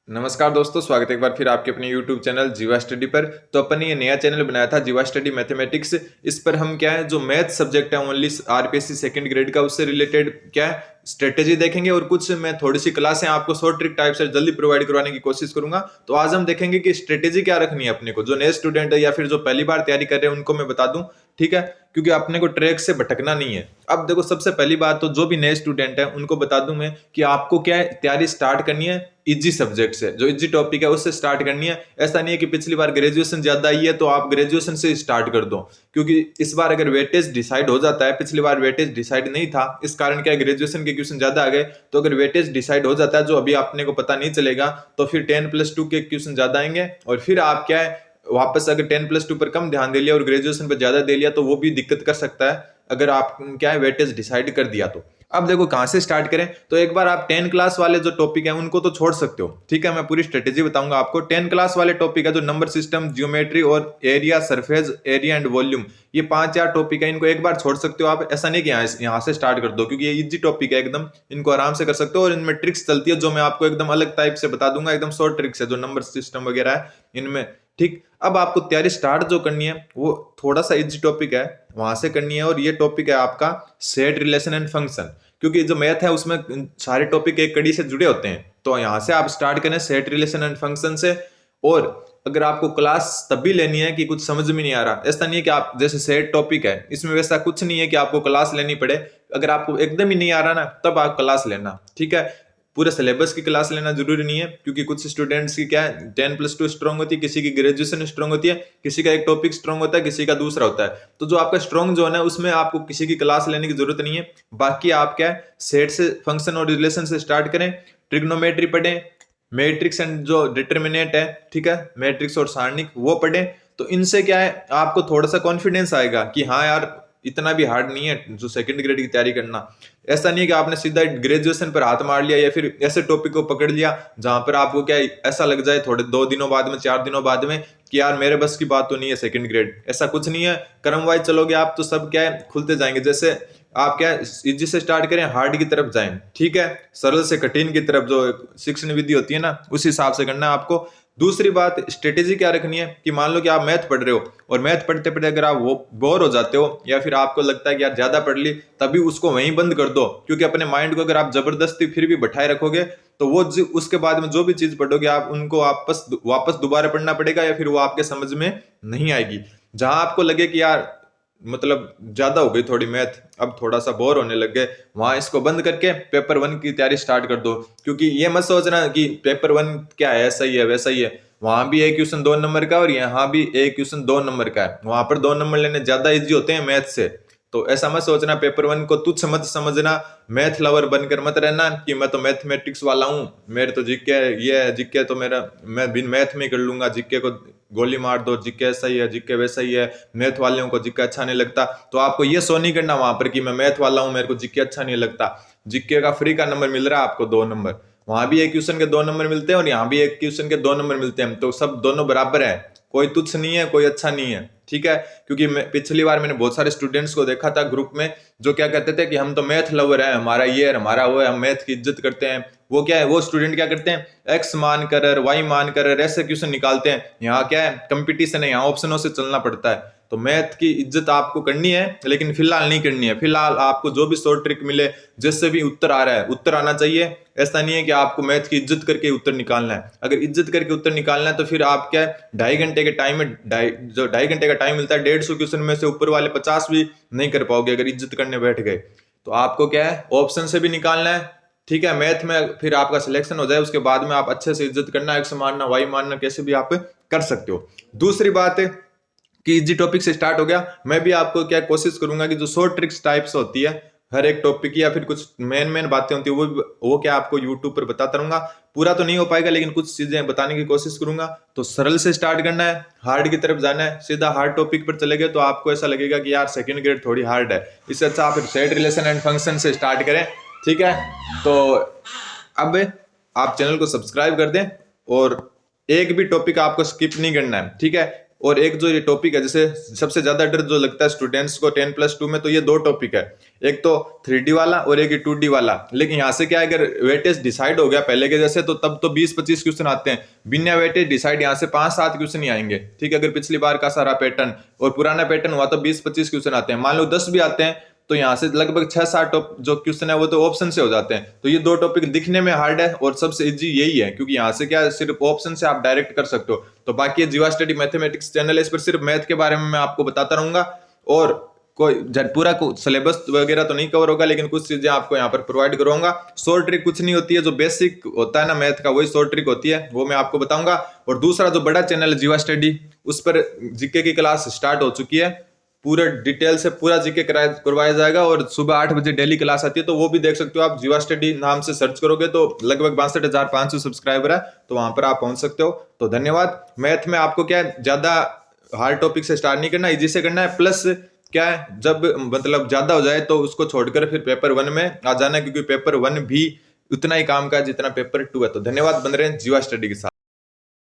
नमस्कार दोस्तों, स्वागत है एक बार फिर आपके अपने YouTube चैनल जीवा स्टडी पर। तो अपन ने ये नया चैनल बनाया था जीवा स्टडी मैथमेटिक्स। इस पर हम क्या है जो मैथ सब्जेक्ट है ओनली आरपीएससी सेकंड ग्रेड का, उससे रिलेटेड क्या है स्ट्रेटेजी देखेंगे और कुछ मैं थोड़ी सी क्लासें आपको शॉर्ट ट्रिक टाइप से जल्दी प्रोवाइड करवाने की कोशिश करूंगा। तो आज हम देखेंगे कि स्ट्रेटेजी क्या रखनी है अपने को, जो नए स्टूडेंट है या फिर जो पहली बार तैयारी कर रहे हैं उनको मैं बता दूं, ठीक है, क्योंकि अपने को ट्रैक से भटकना नहीं है। अब देखो, सबसे पहली बात तो जो भी नए स्टूडेंट है उनको बता दूं मैं कि आपको क्या है तैयारी स्टार्ट करनी है इजी सब्जेक्ट से, जो इजी टॉपिक है उससे स्टार्ट करनी है। ऐसा नहीं है कि पिछली बार ग्रेजुएशन ज्यादा आई है तो आप ग्रेजुएशन से स्टार्ट कर दो, क्योंकि इस बार अगर वेटेज डिसाइड हो जाता है, पिछली बार वेटेज डिसाइड नहीं था, इस कारण क्या ग्रेजुएशन के क्वेश्चन ज्यादा आ गए। तो अगर वेटेज डिसाइड हो जाता है जो अभी आपने को पता नहीं चलेगा, तो फिर 10+2 के क्वेश्चन ज्यादा आएंगे और फिर आप क्या है वापस अगर 10+2 पर कम ध्यान दे लिया और ग्रेजुएशन पर ज्यादा दे लिया तो वो भी दिक्कत कर सकता है, अगर आप क्या है वेटेज डिसाइड कर दिया तो। अब देखो कहां से स्टार्ट करें, तो एक बार आप 10 क्लास वाले जो टॉपिक है उनको तो छोड़ सकते हो, ठीक है, मैं पूरी स्ट्रेटेजी बताऊंगा आपको। 10 क्लास वाले टॉपिक है जो नंबर सिस्टम, ज्योमेट्री और area, surface area and volume, ये 5-4 टॉपिक है, इनको एक बार छोड़ सकते हो आप। ऐसा नहीं कि यहाँ से स्टार्ट कर दो, क्योंकि ये इजी टॉपिक है एकदम, इनको आराम से कर सकते हो और इनमें ट्रिक्स चलती है जो मैं आपको एकदम अलग टाइप से बता दूंगा, एकदम शॉर्ट ट्रिक्स है जो नंबर सिस्टम वगैरह है इनमें, ठीक। अब आपको तैयारी स्टार्ट जो करनी है वो थोड़ा सा इजी टॉपिक है, वहां से करनी है, और ये टॉपिक है आपका सेट, रिलेशन एंड फंक्शन, क्योंकि जो मैथ है उसमें सारे टॉपिक एक कड़ी से जुड़े होते हैं। तो यहां से आप स्टार्ट करें सेट, रिलेशन एंड फंक्शन से। और अगर आपको क्लास तब भी लेनी है कि कुछ समझ में नहीं आ रहा, ऐसा नहीं है कि आप जैसे सेट टॉपिक है इसमें वैसा कुछ नहीं है कि आपको क्लास लेनी पड़े। अगर आपको एकदम ही नहीं आ रहा ना तब आप क्लास लेना, ठीक है। पूरे सिलेबस की क्लास लेना जरूरी नहीं है, क्योंकि कुछ स्टूडेंट्स की क्या है 10+2 स्ट्रॉन्ग होती है, किसी की ग्रेजुएशन स्ट्रॉन्ग होती है, किसी का एक टॉपिक स्ट्रॉन्ग होता है, किसी का दूसरा होता है। तो जो आपका स्ट्रॉन्ग जोन है उसमें आपको किसी की क्लास लेने की जरूरत नहीं है। बाकी आप क्या है सेट से, फंक्शन और रिलेशन से स्टार्ट करें, ट्रिग्नोमेट्री पढ़ें, मैट्रिक्स एंड जो डिटर्मिनेंट है, ठीक है, मैट्रिक्स और सारणिक वो पढ़ें। तो इनसे क्या है आपको थोड़ा सा कॉन्फिडेंस आएगा कि हाँ यार इतना भी हार्ड नहीं है जो सेकंड ग्रेड की तैयारी करना। ऐसा नहीं है कि आपने सीधा ग्रेजुएशन पर हाथ मार लिया या फिर ऐसे टॉपिक को पकड़ लिया जहां पर आपको क्या ऐसा लग जाए थोड़े 2 दिनों बाद में, 4 दिनों बाद में कि यार मेरे बस की बात तो नहीं है सेकंड ग्रेड। ऐसा कुछ नहीं है, क्रम वाइज चलोगे आप तो सब क्या है खुलते जाएंगे। जैसे आप क्या इजी से स्टार्ट करें, हार्ड की तरफ जाएं, ठीक है, सरल से कठिन की तरफ जो शिक्षण विधि होती है ना उस हिसाब से करना है आपको। दूसरी बात स्ट्रेटेजी क्या रखनी है कि मान लो कि आप मैथ पढ़ रहे हो और मैथ पढ़ते पढ़ते अगर आप वो बोर हो जाते हो या फिर आपको लगता है कि यार ज्यादा पढ़ ली, तभी उसको वहीं बंद कर दो, क्योंकि अपने माइंड को अगर आप जबरदस्ती फिर भी बैठाए रखोगे तो वो उसके बाद में जो भी चीज पढ़ोगे आप उनको वापस दोबारा पढ़ना पड़ेगा या फिर वो आपके समझ में नहीं आएगी। जहां आपको लगे कि यार मतलब ज्यादा हो गई थोड़ी मैथ, अब थोड़ा सा बोर होने लग गए, वहां इसको बंद करके पेपर 1 की तैयारी स्टार्ट कर दो। क्योंकि ये मत सोचना कि पेपर 1 क्या है ऐसा ही है वैसा ही है, वहां भी एक क्वेश्चन 2 नंबर का और यहाँ भी एक क्वेश्चन 2 नंबर का है, वहां पर 2 नंबर लेने ज्यादा इजी होते हैं मैथ से। तो ऐसा मत सोचना, पेपर 1 को तुच्छ मत समझना, मैथ लवर बनकर मत रहना कि मैं तो मैथमेटिक्स वाला हूँ, मेरे तो जीके ये है, जीके तो मेरा मैं बिन मैथ में कर लूंगा, जीके को गोली मार दो, जीके ऐसा ही है, जीके वैसा ही है, मैथ वालों को जीके अच्छा नहीं लगता। तो आपको ये सो नहीं करना वहां पर कि मैं मैथ वाला हूँ मेरे को जीके अच्छा नहीं लगता। जीके का फ्री का नंबर मिल रहा है आपको 2 नंबर, वहां भी एक क्वेश्चन के 2 नंबर मिलते हैं और यहाँ भी एक क्वेश्चन के 2 नंबर मिलते हैं, तो सब दोनों बराबर है, कोई तुच्छ नहीं है कोई अच्छा नहीं है, ठीक है। क्योंकि पिछली बार मैंने बहुत सारे स्टूडेंट्स को देखा था ग्रुप में जो क्या कहते थे कि हम तो मैथ लवर है, हमारा ये है हमारा वो है, हम मैथ की इज्जत करते हैं। वो क्या है वो स्टूडेंट क्या करते हैं एक्स मान कर वाई मान कर ऐसे क्वेश्चन निकालते हैं। यहाँ क्या है कंपटीशन है, यहाँ ऑप्शनों से चलना पड़ता है। तो मैथ की इज्जत आपको करनी है लेकिन फिलहाल नहीं करनी है, फिलहाल आपको जो भी शॉर्ट ट्रिक मिले जिससे भी उत्तर आ रहा है उत्तर आना चाहिए। ऐसा नहीं है कि आपको मैथ की इज्जत करके उत्तर निकालना है, अगर इज्जत करके उत्तर निकालना है तो फिर आप क्या है 2.5 घंटे के टाइम में जो 2.5 घंटे का टाइम मिलता है 150 क्वेश्चन में से ऊपर वाले 50 भी नहीं कर पाओगे अगर इज्जत करने बैठ गए। तो आपको क्या है ऑप्शन से भी निकालना है, ठीक है, मैथ में फिर आपका सिलेक्शन हो जाए उसके बाद में आप अच्छे से इज्जत करना, एक्स मानना वाई मानना कैसे भी आप कर सकते हो। दूसरी बात है कि इजी टॉपिक से स्टार्ट हो गया, मैं भी आपको क्या कोशिश करूंगा कि जो शॉर्ट ट्रिक्स टाइप्स होती है हर एक टॉपिक की या फिर कुछ मेन बातें होती है वो क्या आपको यूट्यूब पर बताता रहूंगा। पूरा तो नहीं हो पाएगा लेकिन कुछ चीजें बताने की कोशिश करूंगा। तो सरल से स्टार्ट करना है, हार्ड की तरफ जाना है, सीधा हार्ड टॉपिक पर चले गए तो आपको ऐसा लगेगा कि यार सेकंड ग्रेड थोड़ी हार्ड है, इससे अच्छा आप सेट, रिलेशन एंड फंक्शन से स्टार्ट करें, ठीक है। तो अब आप चैनल को सब्सक्राइब कर दें और एक भी टॉपिक आपको स्किप नहीं करना है, ठीक है। और एक जो ये टॉपिक है, जैसे सबसे ज्यादा डर जो लगता है स्टूडेंट्स को 10+2 में, तो ये 2 टॉपिक है, एक तो 3D वाला और एक 2D वाला। लेकिन यहाँ से क्या है, अगर वेटेज डिसाइड हो गया पहले के जैसे, तो तब तो 20-25 क्वेश्चन आते हैं। बिना वेटेज डिसाइड यहाँ से 5-7 क्वेश्चन ही आएंगे, ठीक है। अगर पिछली बार का सारा पैटर्न और पुराना पैटर्न हुआ तो 20-25 क्वेश्चन आते हैं। मान लो 10 भी आते हैं तो यहाँ से लगभग 6-7 जो क्वेश्चन है वो तो ऑप्शन से हो जाते हैं। तो ये 2 टॉपिक दिखने में हार्ड है और सबसे इजी यही है, क्योंकि यहाँ से क्या सिर्फ ऑप्शन से आप डायरेक्ट कर सकते हो। तो बाकी जीवा स्टडी मैथमेटिक्स चैनल है, इस पर सिर्फ मैथ के बारे में मैं आपको बताता रहूंगा, और कोई पूरा सिलेबस वगैरह तो नहीं कवर होगा, लेकिन कुछ चीजें आपको यहाँ पर प्रोवाइड करूंगा। शॉर्ट ट्रिक कुछ नहीं होती है, जो बेसिक होता है ना मैथ का, वही शॉर्ट ट्रिक होती है, वो मैं आपको बताऊंगा। और दूसरा जो बड़ा चैनल है जीवा स्टडी, उस पर जीके की क्लास स्टार्ट हो चुकी है, पूरा डिटेल से पूरा जीके करवाया जाएगा, और सुबह 8 बजे डेली क्लास आती है, तो वो भी देख सकते हो आप। जीवा स्टडी नाम से सर्च करोगे तो लगभग 62,500 सब्सक्राइबर है, तो वहां पर आप पहुंच सकते हो। तो धन्यवाद। मैथ में आपको क्या है, ज्यादा हार्ड टॉपिक से स्टार्ट नहीं करना, इजी से करना है। प्लस क्या है, जब मतलब ज्यादा हो जाए तो उसको छोड़कर फिर पेपर 1 में आ जाना है, क्योंकि पेपर 1 भी उतना ही काम का है जितना पेपर 2 है। तो धन्यवाद, बन रहे हैं जीवा स्टडी के साथ।